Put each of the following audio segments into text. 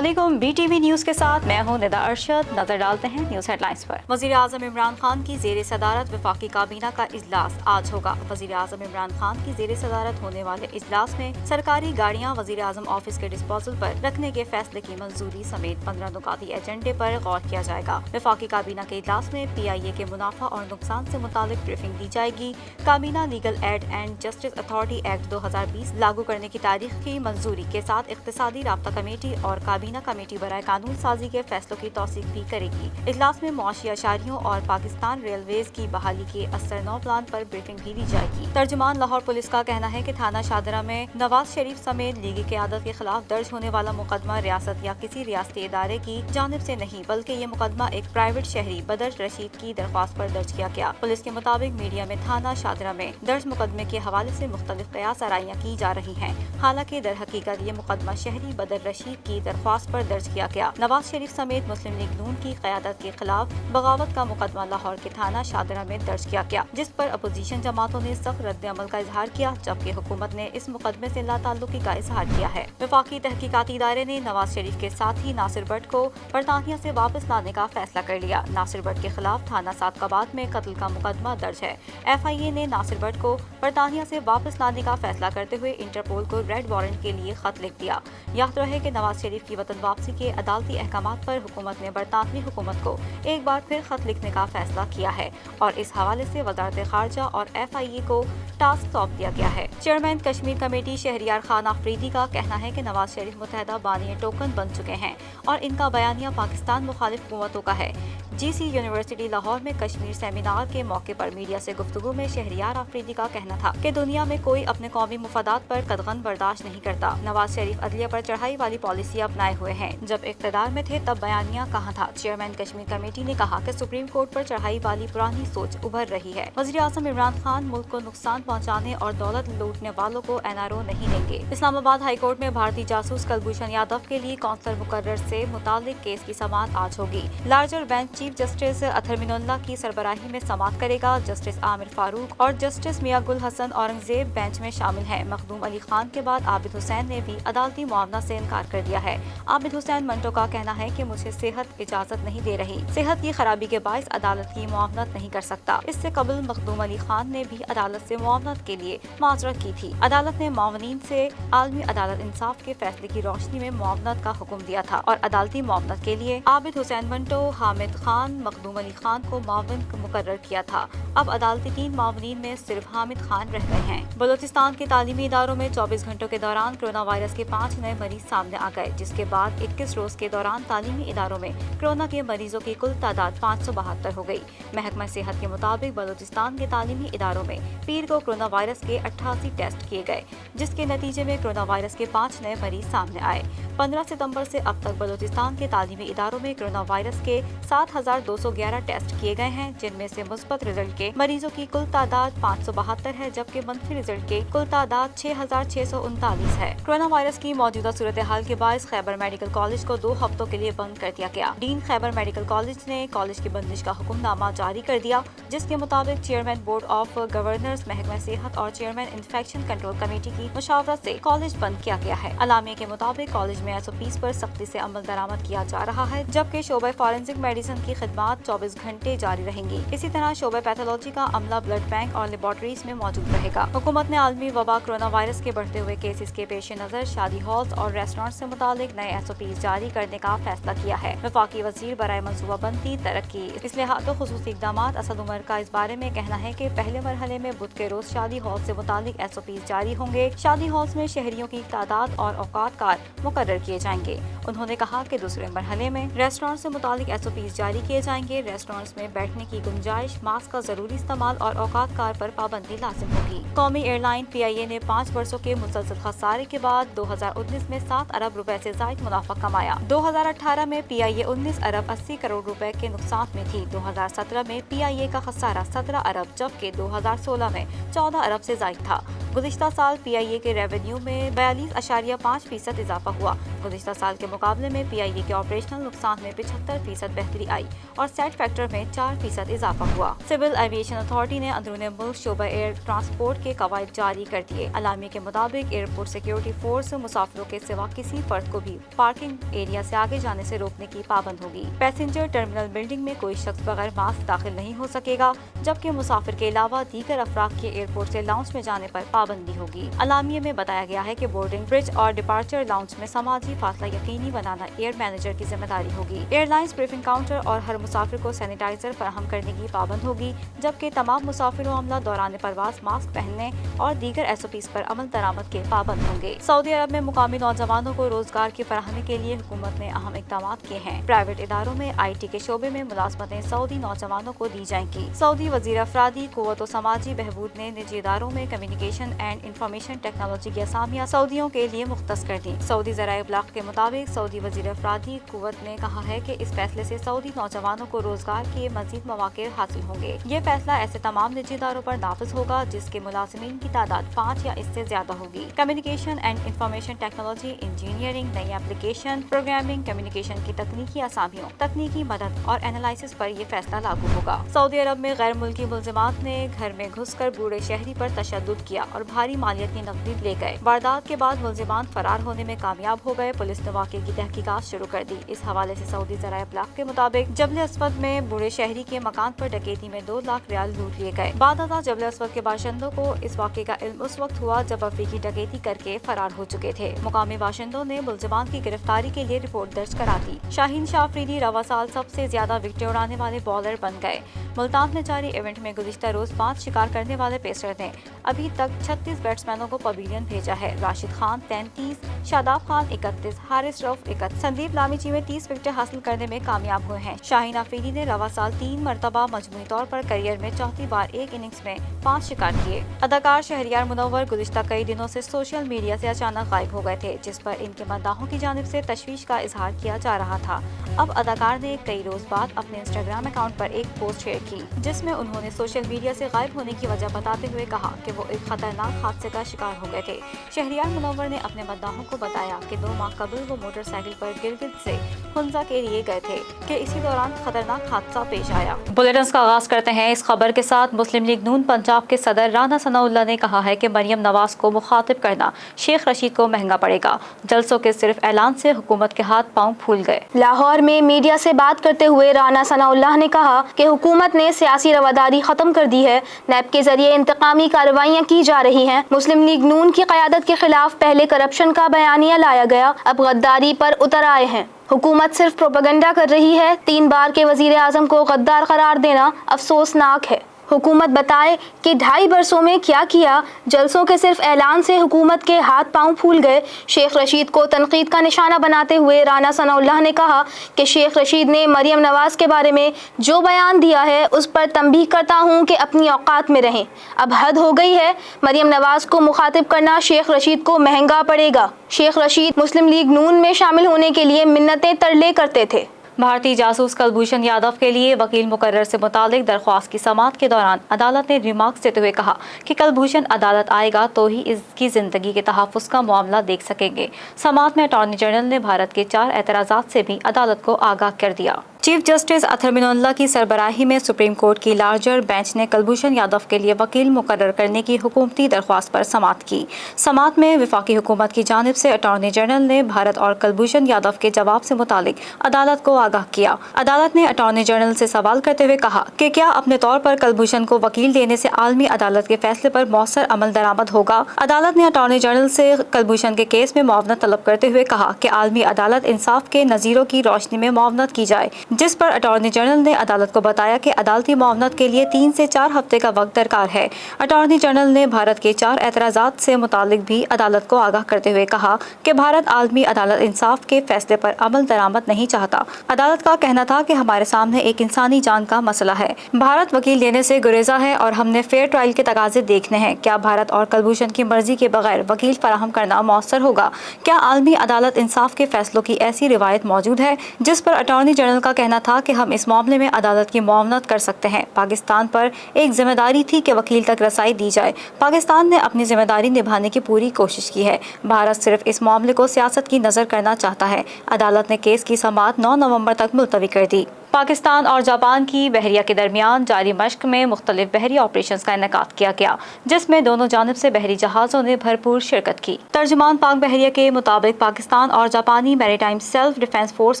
अस्सलाम वालेकुम, BTV news के साथ मैं हूं निदा अरशद। नजर डालते हैं न्यूज़ हेडलाइंस पर। वज़ीर आज़म इमरान खान की ज़ेर सदारत वफाकी काबीना का इजलास आज होगा। वज़ीर आज़म इमरान खान की ज़ेर सदारत होने वाले इजलास में सरकारी गाड़ियाँ वज़ीर आज़म ऑफिस के डिस्पोजल पर रखने के फैसले की मंजूरी समेत 15 नुकाती एजेंडे पर गौर किया जाएगा। वफाकी काबीना के इजलास में PIA के मुनाफा और नुकसान से मुतालिक ब्रीफिंग दी जाएगी। काबीना legal aid and justice authority act 2020 लागू करने की तारीख की मंजूरी के साथ इख्तिसादी राब्ता कमेटी और काबीना कमेटी बराए कानून साजी के फैसलों की तौसीक भी करेगी। इजलास में मुआशी अशारियों और पाकिस्तान रेलवेज की बहाली के असर 9 प्लान पर ब्रीफिंग भी दी जाएगी। तर्जुमान लाहौर पुलिस का कहना है कि थाना शादरा में नवाज शरीफ समेत लीगी क़यादत के खिलाफ दर्ज होने वाला मुकदमा रियासत या किसी रियासती इदारे की जानिब से नहीं, बल्कि ये मुकदमा एक प्राइवेट शहरी बदर रशीद की दरख्वास्त पर दर्ज किया गया। पुलिस के मुताबिक मीडिया में थाना शादरा में दर्ज मुकदमे के हवाले से मुख्तलिफ क़यास आराइयाँ की जा रही हैं। हालांकि दर हकीकत ये मुकदमा शहरी बदर रशीद की दरख्वास्त पर दर्ज किया गया। नवाज शरीफ समेत मुस्लिम लीग नून की क़यादत के खिलाफ बगावत का मुकदमा लाहौर के थाना शादरा में दर्ज किया गया, जिस पर अपोजिशन जमातों ने सख्त रद्द अमल का इजहार किया, जबकि हुकूमत ने इस मुकदमे से लाताल्लुकी का इजहार किया है। वफाकी तहकीकाती इदारे ने नवाज शरीफ के साथ ही नासिर भट्ट को बरतानिया से वापस लाने का फैसला कर लिया। नासिर भट्ट के खिलाफ थाना सादकाबाद में कत्ल का मुकदमा दर्ज है। FIA ने नासिर भट्ट को बरतानिया से वापस लाने का फैसला करते हुए इंटरपोल को रेड वारंट के लिए खत लिख दिया। याद रहे कि नवाज शरीफ की वतन वापसी के अदालती अहकामात पर हुकूमत ने बरतानवी हुकूमत को एक बार फिर खत लिखने का फैसला किया है और इस हवाले से वजारत खारजा और FIA को टास्क सौंप दिया गया है। चेयरमैन कश्मीर कमेटी शहरियार खान आफरीदी का कहना है कि नवाज शरीफ मुत्तहदा बानी टोकन बन चुके हैं और इनका बयानिया पाकिस्तान मुखालिफ हुकूमतों का है। GC यूनिवर्सिटी लाहौर में कश्मीर सेमिनार के मौके पर मीडिया से गुफ्तगू में शहरियार आफरीदी का कहना था कि दुनिया में कोई अपने कौमी मुफादात पर कदगन बर्दाश्त नहीं करता। नवाज शरीफ अदलिया पर चढ़ाई वाली पॉलिसी अपनाए हुए हैं। जब इक़्तिदार में थे तब बयानिया कहाँ था। चेयरमैन कश्मीर कमेटी ने कहा कि सुप्रीम कोर्ट पर चढ़ाई वाली पुरानी सोच उभर रही है। वज़ीर आज़म इमरान खान मुल्क को नुकसान पहुँचाने और दौलत लूटने वालों को NRO नहीं देंगे। इस्लामाबाद हाई कोर्ट में भारतीय जासूस कुलभूषण यादव के लिए कौंसलर मुकर्रर से मुताल्लिक केस की समाअत आज होगी। Larger bench chief justice Athar Minallah की सरबराही में समाअत करेगा। जस्टिस आमिर फारूक और जस्टिस मियां गुल हसन औरंगजेब बेंच में शामिल हैं। मखदूम अली खान के बाद आबिद हुसैन ने भी अदालती मुआवना से इनकार कर दिया है। आबिद हुसैन मंटो का कहना है कि मुझे सेहत इजाजत नहीं दे रही, सेहत की खराबी के बायस अदालत की मुआवनत नहीं कर सकता। इससे कबल मखदूम अली खान ने भी अदालत से मुआवनत के लिए माजरत की थी। अदालत ने मावनीन से आलमी अदालत इंसाफ के फैसले की रोशनी में मुआवनत का हुक्म दिया था और अदालती मुआवनत के लिए आबिद हुसैन मंटो, हामिद खान, मखदूम अली खान को मावन मुकर्रर किया था। अब अदालती 3 मावनीन में सिर्फ हामिद खान रह गए हैं। बलोचिस्तान के तालीमी इदारों में 24 घंटों के दौरान कोरोना वायरस के 5 नए मरीज सामने आ गए, जिसके बाद 21 रोज के दौरान तालीमी इदारों में कोरोना के मरीजों की कुल तादाद 572 हो गई। महकमा सेहत के मुताबिक बलोचिस्तान के तालीमी इदारों में पीर को कोरोना वायरस के 88 टेस्ट किए गए, जिसके नतीजे में कोरोना वायरस के 5 नए मरीज सामने आए। 15 सितंबर से अब तक बलोचिस्तान के तालीमी इदारों में कोरोना वायरस के 7211 टेस्ट किए गए हैं, जिनमें से मुस्बत रिजल्ट के मरीजों की कुल तादाद 572 है, जबकि मंफी रिजल्ट के कुल तादाद 6639 है। कोरोना वायरस की मौजूदा सूरत हाल के बायस खैबर मेडिकल कॉलेज को 2 हफ्तों के लिए बंद कर दिया गया। डीन खैबर मेडिकल कॉलेज ने कॉलेज की बंदिश का हुक्मनामा जारी कर दिया, जिसके मुताबिक चेयरमैन बोर्ड ऑफ गवर्नर्स, महकमा सेहत और चेयरमैन इन्फेक्शन कंट्रोल कमेटी की मुशावरत से कॉलेज बंद किया गया है। अलामिया के मुताबिक कॉलेज में SOPs पर सख्ती से अमल दरामद किया जा रहा है, जबकि शोबे फॉरेंसिक मेडिसिन की खिदमात 24 घंटे जारी रहेंगी। इसी तरह शोबे पैथोलॉजी का अमला ब्लड बैंक और लेबोरेटरीज में मौजूद रहेगा। हुकूमत ने आलमी वबा कोरोना वायरस के बढ़ते हुए केसेस के पेश नजर शादी हॉल्स और रेस्टोरेंट से मुतालिक नए SOPs जारी करने का फैसला किया है। वफाकी वजीर बराए मंसूबाबंदी तरक्की इस्लाहात और खुसूसी इक़दामात असद उमर का इस बारे में कहना है कि पहले मरहले में बुध के रोज शादी हॉल से मुतालिक SOPs जारी होंगे। शादी हॉल्स में शहरियों की तादाद और औकात कार मुकर्रर किए जाएंगे। उन्होंने कहा कि दूसरे मरहले में रेस्टोरेंट से मुतालिक SOPs जारी किए जाएंगे। रेस्टोरेंट्स में बैठने की गुंजाइश, मास्क का जरूरी इस्तेमाल और औकात कार पर पाबंदी लाजिम होगी। कौमी एयरलाइन PIA ने 5 वर्षों के मुसलसल खसारे के बाद 2019 में 7 अरब रुपए से जायद मुनाफा कमाया। 2018 में PIA 19 अरब 80 करोड़ रुपए के नुकसान में थी। 2017 में PIA का खसारा 17 अरब जबकि 2016 में 14 अरब से जायद था। गुज़िश्ता साल PIA के रेवेन्यू में 42.5% इजाफा हुआ, गुज़िश्ता साल के मुकाबले में PIA के ऑपरेशनल नुकसान में 75% बेहतरी आई और सेट फैक्टर में 4% इजाफा हुआ। सिविल एविएशन अथॉरिटी ने अंदरूनी मुल्क शोबा एयर ट्रांसपोर्ट के कवायद जारी कर दिए। अलामी के मुताबिक एयरपोर्ट सिक्योरिटी फोर्स मुसाफिरों के सिवा किसी फर्द को भी पार्किंग एरिया से आगे जाने से रोकने की पाबंद होगी। पैसेंजर टर्मिनल बिल्डिंग में कोई शख्स बगैर मास्क दाखिल नहीं हो सकेगा, जबकि मुसाफिर के अलावा दीगर अफराद के एयरपोर्ट से लाउंज में जाने पर पाबंदी होगी। अलामिया में बताया गया है कि बोर्डिंग ब्रिज और डिपार्चर लाउंज में समाजी फासला यकीनी बनाना एयर मैनेजर की जिम्मेदारी होगी। एयरलाइंस ब्रीफिंग काउंटर और हर मुसाफिर को सैनिटाइजर फराहम करने की पाबंद होगी, जबकि तमाम मुसाफिरों अमला दौरान परवाज मास्क पहनने और दीगर SOPs पर अमल दरामद के पाबंद होंगे। सऊदी अरब में मुकामी नौजवानों को रोजगार की फराहमी के लिए हुकूमत ने अहम इक़दाम किए हैं। प्राइवेट इदारों में IT के शोबे में मुलाजमतें सऊदी नौजवानों को दी जाएंगी। सऊदी वज़ीर अफरादी क़ुव्वत व समाजी बहबूद ने निजी इदारों में कम्युनिकेशन एंड इंफॉर्मेशन टेक्नोलॉजी की असामियाँ सऊदियों के लिए मुख्तस कर दी। सऊदी ज़राए इब्लाग के मुताबिक सऊदी वज़ीर अफरादी क़ुव्वत ने कहा है कि इस फैसले से सऊदी नौजवानों को रोजगार के मज़ीद मौके हासिल होंगे। ये फैसला ऐसे तमाम निजी इदारों पर नाफिज होगा जिसके मुलाजिमीन की तादाद 5 या इससे ज्यादा होगी। Communication and information technology, engineering, नई एप्लीकेशन, प्रोग्रामिंग, कम्युनिकेशन की तकनीकी असामियों, तकनीकी मदद और एनालिसिस पर यह फैसला लागू होगा। सऊदी अरब में गैर मुल्की मुल्जिमात ने घर में घुसकर बूढ़े शहरी पर तशद्दुद किया और भारी मालियत की नकदी ले गए। वारदात के बाद मुल्जिमान फरार होने में कामयाब हो गए। पुलिस ने वाक़े की तहकीकात शुरू कर दी। इस हवाले से सऊदी ज़राए इब्लाग के मुताबिक जबल अस्वद में बूढ़े शहरी के मकान पर डकैती में 2 लाख रियाल लूट लिए गए। बादशाह जबल अस्वद के बाशिंदों को इस वाक़े का इल्म उस वक्त हुआ जब अफ्रीकी डकैती करके फरार हो चुके थे। मुकामी बाशिंदों ने मुल्जिमान की गिरफ्तारी के लिए रिपोर्ट दर्ज करा दी। शाहीन शाह अफरीदी रवा साल सबसे ज्यादा विकेटें उड़ाने वाले बॉलर बन गए। मुल्तान में जारी इवेंट में गुज़िश्ता रोज 5 शिकार करने वाले पेसर ने अभी तक 36 बैट्समैनों को पवेलियन भेजा है। राशिद खान 33, शादाब खान 31, हारिस रऊफ 31, संदीप लामिची में 30 विकेटें हासिल करने में कामयाब हुए हैं। शाहीन अफरीदी ने रवा साल 3 मरतबा मजमूई तौर पर करियर में चौथी बार एक इनिंग्स में 5 शिकार किए। अदाकार शहरियार मुनव्वर गुज़िश्ता कई दिनों से सोशल मीडिया से अचानक गायब हो गए थे, जिस पर इनके मद्दाहों की जानिब से तशवीश का इजहार किया जा रहा था। अब अदाकार ने कई रोज बाद अपने इंस्टाग्राम अकाउंट पर एक पोस्ट शेयर की, जिसमें उन्होंने सोशल मीडिया से गायब होने की वजह बताते हुए कहा कि वो एक खतरनाक हादसे का शिकार हो गए थे। शहरियार मुनव्वर ने अपने मद्दाहों को बताया कि 2 माह कबल वो मोटरसाइकिल पर गिलगित से हुंजा के लिए गए थे कि इसी दौरान खतरनाक हादसा पेश आया। बुलेटिन का आगाज करते हैं इस खबर के साथ। मुस्लिम लीग नून पंजाब के सदर राना सनाउल्लाह ने कहा है कि मरियम नवाज को मुखातिब करना शेख रशीद को महंगा पड़ेगा। जलसों के सिर्फ ऐलान से हुकूमत के हाथ पांव फूल गए। लाहौर में मीडिया से बात करते हुए राना सनाउल्लाह ने कहा कि हुकूमत ने सियासी रवादारी खत्म कर दी है। नैब के जरिए इंतकामी कार्रवाइयाँ की जा रही हैं। मुस्लिम लीग नून की क़यादत के खिलाफ पहले करप्शन का बयानिया लाया गया, अब गद्दारी पर उतर आए हैं। हुकूमत सिर्फ प्रोपेगेंडा कर रही है। 3 बार के वजीर आज़म को गद्दार करार देना अफसोसनाक है। हुकूमत बताए कि 2.5 बरसों में क्या किया। जलसों के सिर्फ ऐलान से हुकूमत के हाथ पांव फूल गए। शेख रशीद को तनकीद का निशाना बनाते हुए राना सनाउल्लाह ने कहा कि शेख रशीद ने मरियम नवाज के बारे में जो बयान दिया है उस पर तंबीह करता हूँ कि अपनी औकात में रहें। अब हद हो गई है। मरियम नवाज को मुखातिब करना शेख रशीद को महंगा पड़ेगा। शेख रशीद मुस्लिम लीग नून में शामिल होने के लिए मिन्नतें तरले करते थे। भारतीय जासूस कुलभूषण यादव के लिए वकील मुकर्रर से मुतालिक दरख्वास्त की समाअत के दौरान अदालत ने रिमार्क्स देते हुए कहा कि कुलभूषण अदालत आएगा तो ही इसकी जिंदगी के तहफ़्फ़ुज़ का मामला देख सकेंगे। समाअत में अटॉर्नी जनरल ने भारत के 4 एतराज़ात से भी अदालत को आगाह कर दिया। चीफ जस्टिस अतहर मिनल्ला की सरबराही में सुप्रीम कोर्ट की लार्जर बेंच ने कुलभूषण यादव के लिए वकील मुकर्रर करने की हुकूमती दरख्वास्त पर समाअत की। समाअत में वफाकी हुकूमत की जानिब से अटॉर्नी जनरल ने भारत और कुलभूषण यादव के जवाब से मुतालिक अदालत को आगाह किया। अदालत ने अटॉर्नी जनरल से सवाल करते हुए कहा कि क्या अपने तौर पर कुलभूषण को वकील देने से आलमी अदालत के फैसले पर मौसर अमल दरामद होगा। अदालत ने अटॉर्नी जनरल से कुलभूषण के केस में मुआवनत तलब करते हुए कहा कि आलमी अदालत इंसाफ के नज़ीरों की रोशनी में मुआवनत की जाए, जिस पर अटॉर्नी जनरल ने अदालत को बताया कि अदालती मुआवनत के लिए 3 से 4 हफ्ते का वक्त दरकार है। अटॉर्नी जनरल ने भारत के 4 एतराज़ात से मुतालिक भी अदालत को आगाह करते हुए कहा कि भारत आलमी अदालत इंसाफ के फैसले पर अमल दरामद नहीं चाहता। अदालत का कहना था कि हमारे सामने एक इंसानी जान का मसला है। भारत वकील देने से गुरेजा है और हमने फेयर ट्रायल के तकाजे देखने हैं। क्या भारत और कुलभूषण की मर्जी के बगैर वकील फराहम करना मौसर होगा? क्या आलमी अदालत इंसाफ के फैसलों की ऐसी रिवायत मौजूद है जिस पर अटॉर्नी जनरल का کہنا تھا کہ ہم اس معاملے میں عدالت کی معاونت کر سکتے ہیں۔ پاکستان پر ایک ذمہ داری تھی کہ وکیل تک رسائی دی جائے۔ پاکستان نے اپنی ذمہ داری نبھانے کی پوری کوشش کی ہے۔ بھارت صرف اس معاملے کو سیاست کی نظر کرنا چاہتا ہے۔ عدالت نے کیس کی سماعت 9 نومبر تک ملتوی کر دی۔ پاکستان اور جاپان کی بحریہ کے درمیان جاری مشق میں مختلف بحری آپریشنز کا انعقاد کیا گیا، جس میں دونوں جانب سے بحری جہازوں نے بھرپور شرکت کی۔ ترجمان پاک بحریہ کے مطابق پاکستان اور جاپانی میری ٹائم سیلف ڈیفنس فورس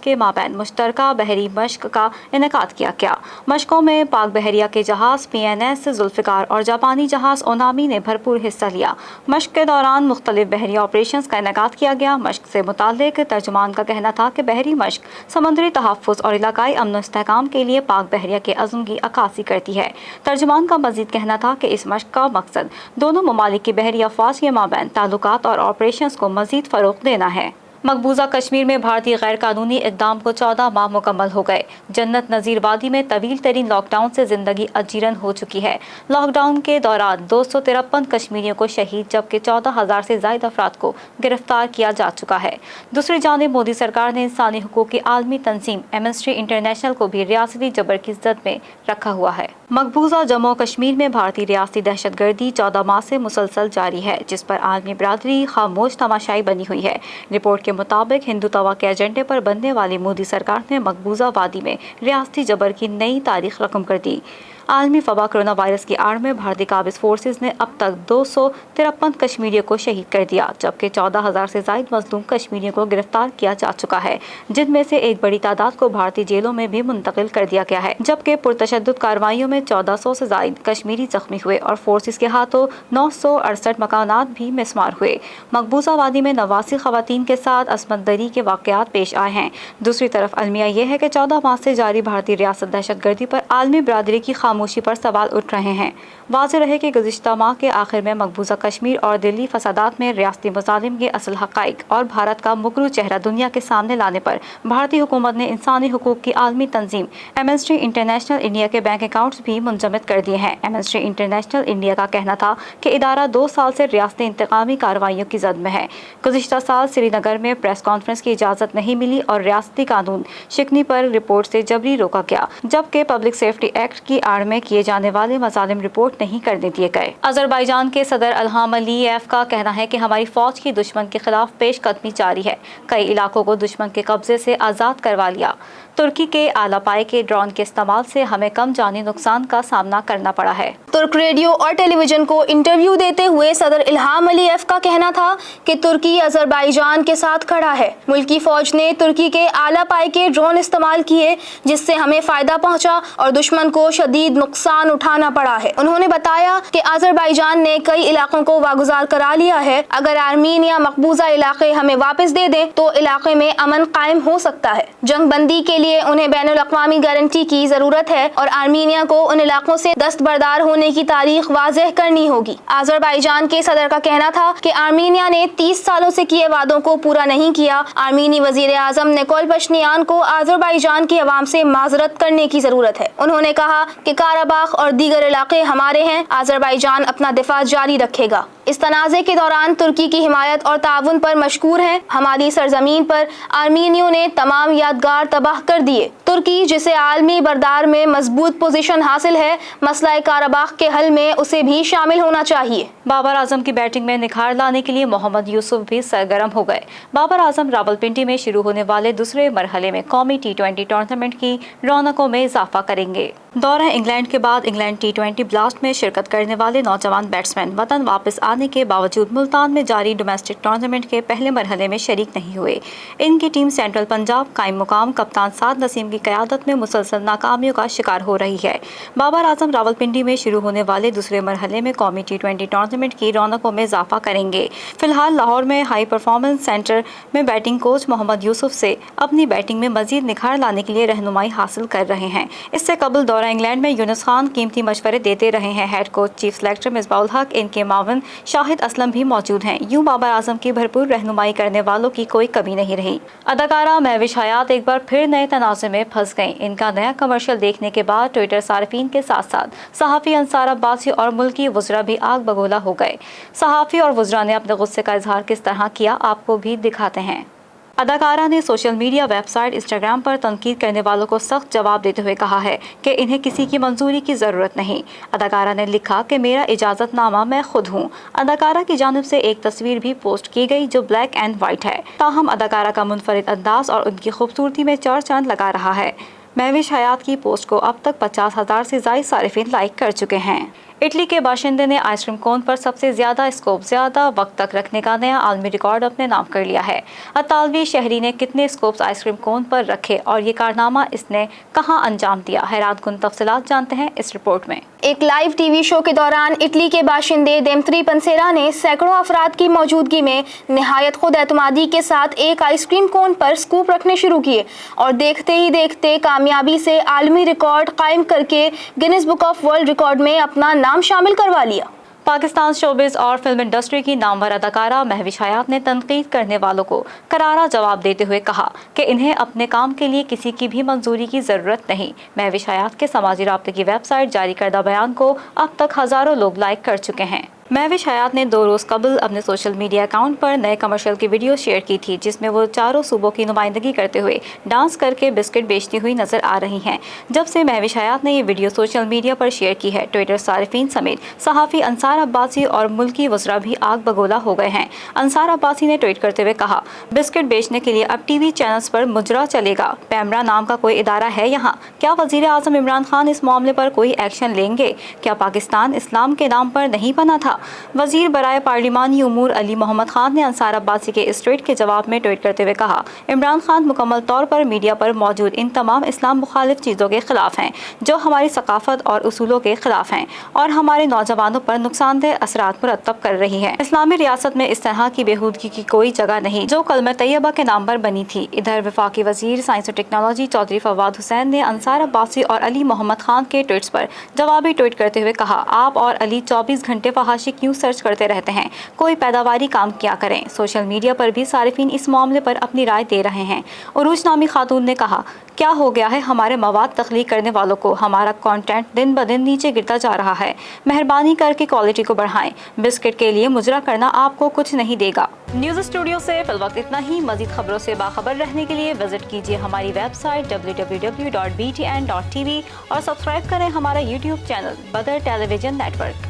کے مابین مشترکہ بحری مشق کا انعقاد کیا گیا۔ مشقوں میں پاک بحریہ کے جہاز PNS ذوالفقار اور جاپانی جہاز اونامی نے بھرپور حصہ لیا۔ مشق کے دوران مختلف بحری آپریشنز کا انعقاد کیا گیا۔ مشق سے متعلق ترجمان کا کہنا تھا کہ بحری مشق سمندری تحفظ اور علاقائی امن و استحکام کے لیے پاک بحریہ کے عزم کی عکاسی کرتی ہے۔ ترجمان کا مزید کہنا تھا کہ اس مشق کا مقصد دونوں ممالک کی بحری افواج کے مابین تعلقات اور آپریشنز کو مزید فروغ دینا ہے۔ مقبوضہ کشمیر میں بھارتی غیر قانونی اقدام کو 14 ماہ مکمل ہو گئے۔ جنت نظیر وادی میں طویل ترین لاک ڈاؤن سے زندگی اجیرن ہو چکی ہے۔ لاک ڈاؤن کے دوران 253 کشمیریوں کو شہید جبکہ 14,000 سے زائد افراد کو گرفتار کیا جا چکا ہے۔ دوسری جانب مودی سرکار نے انسانی حقوق کی عالمی تنظیم ایمنسٹی انٹرنیشنل کو بھی ریاستی جبر کی زد میں رکھا ہوا ہے۔ مقبوضہ جموں کشمیر میں بھارتی ریاستی دہشت گردی 14 ماہ سے مسلسل جاری ہے، جس پر عالمی برادری خاموش تماشائی بنی ہوئی ہے۔ رپورٹ کے مطابق ہندوتوا کے ایجنڈے پر بننے والی مودی سرکار نے مقبوضہ وادی میں ریاستی جبر کی نئی تاریخ رقم کر دی۔ عالمی وبا کرونا وائرس کی آڑ میں بھارتی قابض فورسز نے اب تک 253 کشمیریوں کو شہید کر دیا، جبکہ 14,000 سے زائد مظلوم کشمیریوں کو گرفتار کیا جا چکا ہے، جن میں سے ایک بڑی تعداد کو بھارتی جیلوں میں بھی منتقل کر دیا گیا ہے، جبکہ پرتشدد کارروائیوں میں 1400 سے زائد کشمیری زخمی ہوئے اور فورسز کے ہاتھوں 968 مکانات بھی مسمار ہوئے۔ مقبوضہ وادی میں 89 خواتین کے ساتھ عصمت دری کے واقعات پیش آئے ہیں۔ دوسری طرف المیہ یہ ہے کہ 14 ماہ سے جاری بھارتی ریاست دہشت گردی پر عالمی برادری کی خاموشی پر سوال اٹھ رہے ہیں۔ واضح رہے کہ گزشتہ ماہ کے آخر میں مقبوضہ کشمیر اور دلی فسادات میں ریاستی مظالم کے اصل حقائق اور بھارت کا مکروہ چہرہ دنیا کے سامنے لانے پر بھارتی حکومت نے انسانی حقوق کی عالمی تنظیم ایمنسٹی انٹرنیشنل انڈیا کے بینک اکاؤنٹس بھی منجمد کر دیے ہیں۔ ایمنسٹی انٹرنیشنل انڈیا کا کہنا تھا کہ ادارہ 2 سال سے ریاستی انتقامی کارروائیوں کی زد میں ہے۔ گزشتہ سال سری نگر میں پریس کانفرنس کی اجازت نہیں ملی اور ریاستی قانون شکنی پر رپورٹ سے جبری روکا گیا، جبکہ پبلک سیفٹی ایکٹ کی آڑ میں کیے جانے والے مظالم رپورٹ نہیں کرنے دیے گئے۔ آذربائیجان کے صدر الہام علییف کا کہنا ہے کہ ہماری فوج کی دشمن کے خلاف پیش قدمی جاری ہے، کئی علاقوں کو دشمن کے قبضے سے آزاد کروا لیا۔ ترکی کے اعلیٰ پائے کے ڈرون کے استعمال سے ہمیں کم جانی نقصان کا سامنا کرنا پڑا ہے۔ ترک ریڈیو اور ٹیلی ویژن کو انٹرویو دیتے ہوئے صدر الہام علییف کا کہنا تھا کہ ترکی آذربائیجان کے ساتھ کھڑا ہے۔ ملکی فوج نے ترکی کے اعلیٰ پائے کے ڈرون استعمال کیے، جس سے ہمیں فائدہ پہنچا اور دشمن کو شدید نقصان اٹھانا پڑا ہے۔ انہوں نے بتایا کہ آذربائیجان نے کئی علاقوں کو واگزار کرا لیا ہے۔ اگر آرمینیا مقبوضہ علاقے ہمیں واپس دے دے تو علاقے میں امن قائم ہو سکتا ہے۔ جنگ بندی کے لیے انہیں بین الاقوامی گارنٹی کی ضرورت ہے اور آرمینیا کو ان علاقوں سے دستبردار ہونے کی تاریخ واضح کرنی ہوگی۔ آذربائیجان کے صدر کا کہنا تھا کہ آرمینیا نے 30 سالوں سے کیے وعدوں کو پورا نہیں کیا۔ آرمینی وزیر اعظم نکول پشینیان کو آذربائیجان کی عوام سے معذرت کرنے کی ضرورت ہے۔ انہوں نے کہا کہ قراباخ اور دیگر علاقے ہمارے ہیں، آذربائیجان اپنا دفاع جاری رکھے گا۔ اس تنازع کے دوران ترکی کی حمایت اور تعاون پر مشکور ہیں۔ ہماری سرزمین پر آرمینیوں نے تمام یادگار تباہ کر دیے۔ ترکی جسے عالمی بردار میں مضبوط پوزیشن حاصل ہے، مسئلہ قراباخ کے حل میں اسے بھی شامل ہونا چاہیے۔ بابر اعظم کی بیٹنگ میں نکھار لانے کے لیے محمد یوسف بھی سرگرم ہو گئے۔ بابر اعظم راولپنڈی میں شروع ہونے والے دوسرے مرحلے میں قومی T20 ٹورنامنٹ کی رونقوں میں اضافہ کریں گے۔ دورہ انگلینڈ کے بعد انگلینڈ T20 بلاسٹ میں شرکت کرنے والے نوجوان بیٹسمین وطن واپس آنے کے باوجود ملتان میں جاری ڈومیسٹک ٹورنامنٹ کے پہلے مرحلے میں شریک نہیں ہوئے۔ ان کی ٹیم سینٹرل پنجاب قائم مقام کپتان سعد نسیم کی قیادت میں مسلسل ناکامیوں کا شکار ہو رہی ہے۔ بابر اعظم راولپنڈی میں شروع ہونے والے دوسرے مرحلے میں قومی T20 ٹورنامنٹ کی رونقوں میں اضافہ کریں گے۔ فی الحال لاہور میں ہائی پرفارمنس سینٹر میں بیٹنگ کوچ محمد یوسف سے اپنی بیٹنگ میں مزید نکھار لانے کے لیے رہنمائی حاصل کر رہے ہیں۔ اس سے قبل دورہ انگلینڈ میں یونس خان قیمتی مشورے دیتے رہے ہیں۔ Head coach chief selector Misbah ul-Haq, ان کے معاون شاہد اسلم بھی موجود ہیں۔ یوں بابر اعظم کی بھرپور رہنمائی کرنے والوں کی کوئی کمی نہیں رہی۔ اداکارہ مہوش حیات ایک بار پھر نئے تنازع میں پھنس گئیں۔ ان کا نیا کمرشل دیکھنے کے بعد ٹوئٹر صارفین کے ساتھ ساتھ صحافی انصار عباسی اور ملکی وزراء بھی آگ بگولا ہو گئے۔ صحافی اور وزراء نے اپنے غصے کا اظہار کس طرح کیا، آپ کو بھی دکھاتے ہیں۔ अदाकारा ने सोशल मीडिया वेबसाइट इंस्टाग्राम पर तनकीद करने वालों को सख्त जवाब देते हुए कहा है कि इन्हें किसी की मंजूरी की ज़रूरत नहीं। अदाकारा ने लिखा कि मेरा इजाज़तनामा मैं खुद हूँ। अदाकारा की जानिब से एक तस्वीर भी पोस्ट की गई जो ब्लैक एंड वाइट है, ताहम अदाकारा का मुनफरिद अंदाज और उनकी खूबसूरती में चार चांद लगा रहा है। महविश हयात की पोस्ट को अब तक 50,000 से ज़ायद सारिफिन लाइक कर चुके हैं। इटली के बाशिंदे ने आइसक्रीम कोन पर सबसे ज़्यादा स्कोप ज़्यादा वक्त तक रखने का नया आलमी रिकॉर्ड अपने नाम कर लिया है। अतालवी शहरी ने कितने स्कोप्स आइसक्रीम कोन पर रखे और ये कारनामा इसने कहां अंजाम दिया, हैरानकुन तफसीलात जानते हैं इस रिपोर्ट में। एक लाइव टीवी शो के दौरान इटली के बाशिंदे देमत्री पंसेरा ने सैकड़ों अफराद की मौजूदगी में निहायत खुद एतमादी के साथ एक आइसक्रीम कोन पर स्कूप रखने शुरू किए और देखते ही देखते कामयाबी से आलमी रिकॉर्ड कायम करके Guinness book of world record में अपना नाम शामिल करवा लिया। पाकिस्तान शोबिज़ और फिल्म इंडस्ट्री की नामवर अदाकारा महविश हयात ने तनकीद करने वालों को करारा जवाब देते हुए कहा कि इन्हें अपने काम के लिए किसी की भी मंजूरी की ज़रूरत नहीं। महविश हयात के समाजी राब्ते की वेबसाइट जारी करदा बयान को अब तक हज़ारों लोग लाइक कर चुके हैं। महविश हयात ने 2 रोज़ कबल अपने सोशल मीडिया अकाउंट पर नए कमर्शियल की वीडियो शेयर की थी, जिसमें वो चारों सूबों की नुमाइंदगी करते हुए डांस करके बिस्किट बेचती हुई नजर आ रही हैं। जब से महविश हयात ने ये वीडियो सोशल मीडिया पर शेयर की है, ट्विटर सारिफीन समेत सहाफ़ी अंसार अब्बासी और मुल्की वज़रा भी आग बगोला हो गए हैं। अंसार अब्बासी ने ट्वीट करते हुए कहा, बिस्किट बेचने के लिए अब टीवी चैनल्स पर मुजरा चलेगा। पैमरा नाम का कोई इदारा है यहाँ? क्या वज़ीर आज़म इमरान खान इस मामले पर कोई एक्शन लेंगे? क्या पाकिस्तान इस्लाम के नाम पर नहीं बना था? वजीर बराए पार्लिमानी उमूर अली मोहम्मद खान ने अंसार अब्बासी के इस ट्वीट के जवाब में ट्वीट करते हुए कहा, इमरान खान मुकम्मल तौर पर मीडिया पर मौजूद इन तमाम इस्लाम मुखालिफ चीज़ों के खिलाफ हैं जो हमारी सकाफत और उसूलों के खिलाफ हैं और हमारे नौजवानों पर नुकसानदेह असरात मुरतब कर रही है। इस्लामी रियासत में इस तरह की बेहूदगी की कोई जगह नहीं जो कलमा तैयबा के नाम पर बनी थी। इधर वफाकी वजीर साइंस और टेक्नोलॉजी चौधरी फवाद हुसैन ने अंसार अब्बासी और अली मोहम्मद खान के ट्वीट्स पर जवाबी ट्वीट करते हुए कहा, आप और अली 24 घंटे फहाशी क्यों सर्च करते रहते हैं? कोई पैदावारी काम क्या करें। सोशल मीडिया पर भी सारिफीन इस मामले पर अपनी राय दे रहे हैं। उरूज नामी खातून ने कहा, क्या हो गया है हमारे मवाद तख्लीक करने वालों को? हमारा कंटेंट दिन ब दिन नीचे गिरता जा रहा है। मेहरबानी करके क्वालिटी को बढ़ाएं। बिस्किट के लिए मुजरा करना आपको कुछ नहीं देगा। न्यूज़ स्टूडियो से फिल वक्त इतना ही। मजीद खबरों से बाखबर रहने के लिए विजिट कीजिए हमारी वेबसाइट www.btn.tv और सब्सक्राइब करें हमारा यूट्यूब चैनल बदर टेलीविजन नेटवर्क।